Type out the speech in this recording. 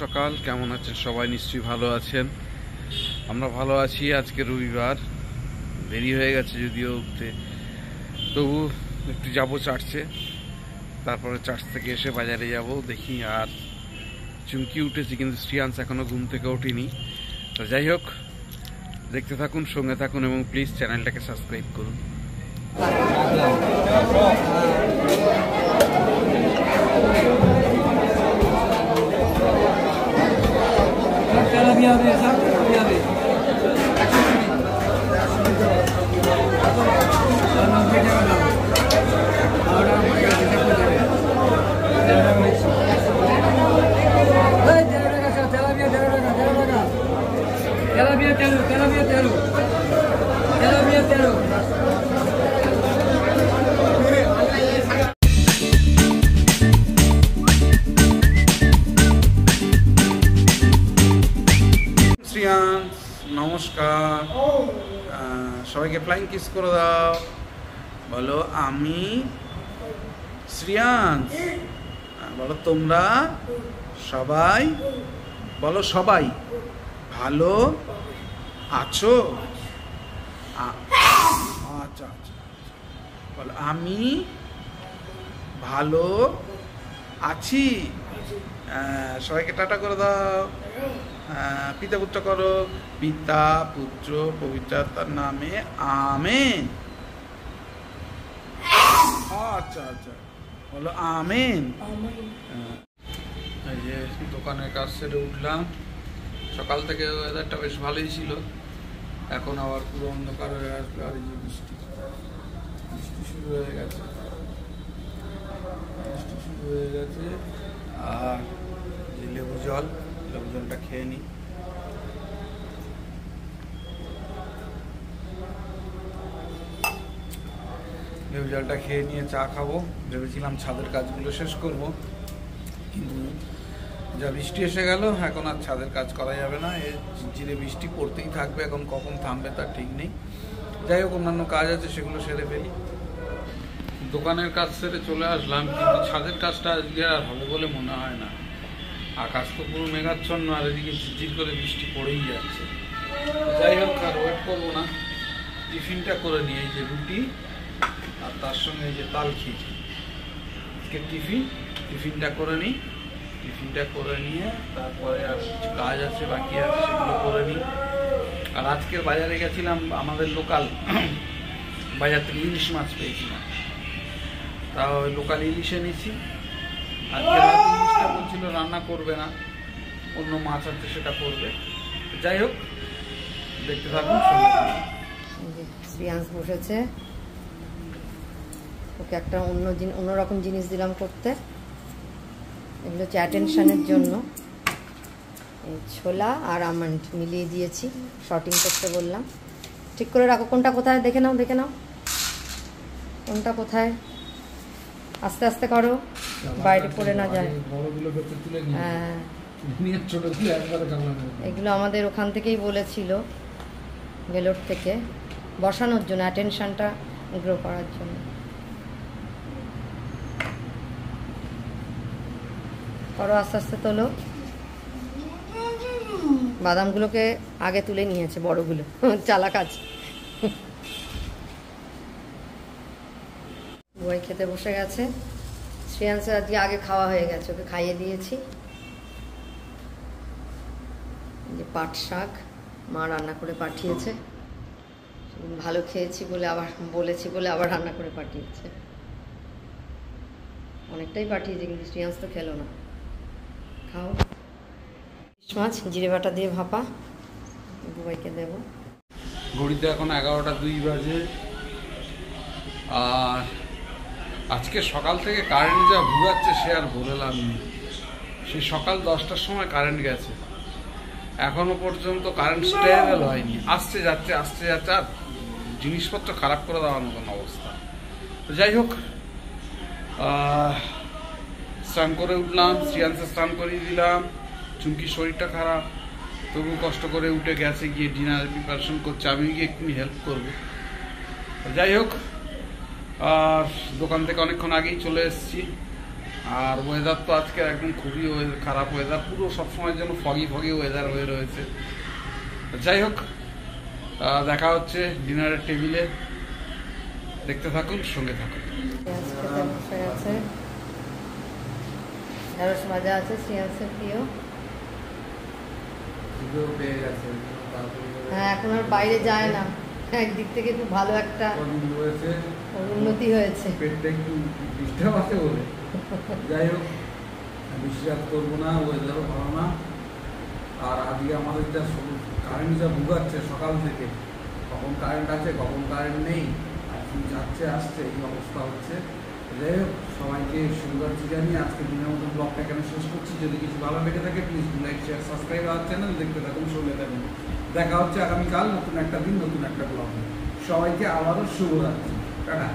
সকাল কেমন আছেন সবাই? নিশ্চয়ই ভালো আছেন। আমরা ভালো আছি। আজকে রবিবার, দেরি হয়ে গেছে যদিও উঠতে, তবু একটু যাবো চার্চে, তারপরে চার্চ থেকে এসে বাজারে যাব দেখি। আর চুমকি উঠেছি কিন্তু শ্রিয়াংশ এখনো ঘুম থেকে ওঠেনি। তো যাই হোক, দেখতে থাকুন, সঙ্গে থাকুন এবং প্লিজ চ্যানেলটাকে সাবস্ক্রাইব করুন। নমস্কার, সবাইকে ফ্লাইং কিস করে দাও। বলো আমি শ্রিয়াংশ, বলো তোমরা সবাই, বলো সবাই ভালো আছো। আচ্ছা আচ্ছা, বলো আমি ভালো আছি। সবাইকে টাটা করে দাও। পিতা পুত্র করো, পিতা পুত্র পবিত্রাত্মার নামে আমেন। আচ্ছা আচ্ছা, বলো আমেন। এই যে দোকানের কাজ সেরে উঠলাম। সকাল থেকে ওয়েদারটা বেশ ভালোই ছিল, এখন আবার পুরো অন্ধকার হয়ে আসবে। আর এই যে বৃষ্টি শুরু হয়ে গেছে, আর যে লেবু জলটা খেয়ে নিই। লেবু জলটা খেয়ে নিয়ে চা খাবো। ভেবেছিলাম ছাদের কাজগুলো শেষ করব, কিন্তু যা বৃষ্টি এসে গেল, এখন আর ছাদের কাজ করা যাবে না। এ ঝিরে বৃষ্টি পড়তেই থাকবে, এখন কখন থামবে তার ঠিক নেই। যাই হোক, অন্যান্য কাজ আছে, সেগুলো সেরে ফেলি। দোকানের কাজ সেরে চলে আসলাম, কিন্তু ছাদের কাজটা আজকে আর হবে বলে মনে হয় না। আকাশ তো পুরো মেঘাচ্ছন্ন, আর এদিকে ঝিরঝির করে বৃষ্টি পড়েই যাচ্ছে। যাই হোক, আর ওয়েট করবো না, টিফিনটা করে নিই। এই যে রুটি আর তার সঙ্গে এই যে তাল খিচুড়ি। আজকে টিফিনটা করে নিই। টিফিনটা করে নিয়ে তারপরে আর কিছু কাজ আছে, বাকি আছে, সেগুলো করে নিই। আর আজকের বাজারে গেছিলাম, আমাদের লোকাল বাজার থেকে ইলিশ মাছ পেয়েছিলাম, তাও লোকাল ইলিশ এনেছি। আজকে ইলিশটা বলছিল রান্না করবে না, অন্য মাছ আছে সেটা করবে। যাই হোক, দেখতে থাকুন। শ্রিয়াংশ বসেছে, ওকে একটা অন্যরকম জিনিস দিলাম করতে। এগুলো হচ্ছে অ্যাটেনশনের জন্য। এই ছোলা আর আমন্ড মিলিয়ে দিয়েছি, শর্টিং করতে বললাম। ঠিক করে রাখো, কোনটা কোথায় দেখে নাও, কোনটা কোথায়। আস্তে আস্তে করো, বাইরে পড়ে না যায়। হ্যাঁ, এগুলো আমাদের ওখান থেকেই বলেছিল, ভেলোর থেকে, বসানোর জন্য, অ্যাটেনশনটা গ্রো করার জন্য। করো, আস্তে আস্তে তোলো। বাদামগুলোকে আগে তুলে নিয়েছে, বড়গুলো চালাক আছে। বই খেতে বসে গেছে। শ্রেয়াংশের আজকে আগে খাওয়া হয়ে গেছে, ওকে খাইয়ে দিয়েছি। যে পাট শাক মা রান্না করে পাঠিয়েছে, ভালো খেয়েছি বলে আবার রান্না করে পাঠিয়েছে। অনেকটাই পাঠিয়েছে, কিন্তু শ্রেয়াংশ তো খেলো না। খাও। ইলিশ মাছ জিরে বাটা দিয়ে ভাপা, বুবাইকে দেবো। ঘড়িতে এখন 11টা 2 বাজে। আর আজকে সকাল থেকে কারেন্ট যা ঘুরাচ্ছে, সে আর বলে লাভ নেই। সেই সকাল 10টার সময় কারেন্ট গেছে, এখনো পর্যন্ত কারেন্ট স্টেবল হয়নি। আসছে যাচ্ছে, আর জিনিসপত্র খারাপ করে দেওয়ার মতন অবস্থা। তো যাই হোক, স্নান করে উঠলাম, শ্রিয়াংশে স্নান করিয়ে দিলাম। চুমকির শরীরটা খারাপ, তবু কষ্ট করে উঠে গেছে, গিয়ে ডিনার প্রিপারেশন করছে। আমি গিয়ে একটু হেল্প করবো। যাই হোক, আর দোকান থেকে অনেকক্ষণ আগেই চলে এসেছি। আর ওয়েদার তো আজকে একদম খুবই খারাপ ওয়েদার, পুরো সবসময় যেন ফগি ফগি ওয়েদার হয়ে রয়েছে। যাই হোক, দেখা হচ্ছে ডিনারের টেবিলে, দেখতে থাকুন, সঙ্গে থাকুন। ঢেঁড়স ভাজা আছে, শ্রেয়াংসের প্রিয়। হ্যাঁ, এখন আর বাইরে যায় না, একদিক থেকে খুব ভালো একটা উন্নতি হয়েছে। পেটটা একটু ডিস্টার্ব আছে বলে, যাই হোক বিশ্বাস করবো না, ওয়েদারও ভালো না। আর আজকে আমাদের যা কারেন্ট যা ভুগাচ্ছে সকাল থেকে, কখন কারেন্ট আছে কখন কারেন্ট নেই, আর কি যাচ্ছে আসছে, এই অবস্থা হচ্ছে। যাই হোক, সবাইকে শুভরাত্রি জানিয়ে আজকে দিনের মতো ব্লগটা এখানে শেষ করছি। যদি কিছু ভালো লেগে থাকে প্লিজ লাইক শেয়ার সাবস্ক্রাইব আমার চ্যানেল, দেখতে থাকুন, সঙ্গে থাকুন। দেখা হচ্ছে আগামীকাল নতুন একটা দিন, নতুন একটা ব্লগ। সবাইকে আবারও শুভরাত্রি, টাটা।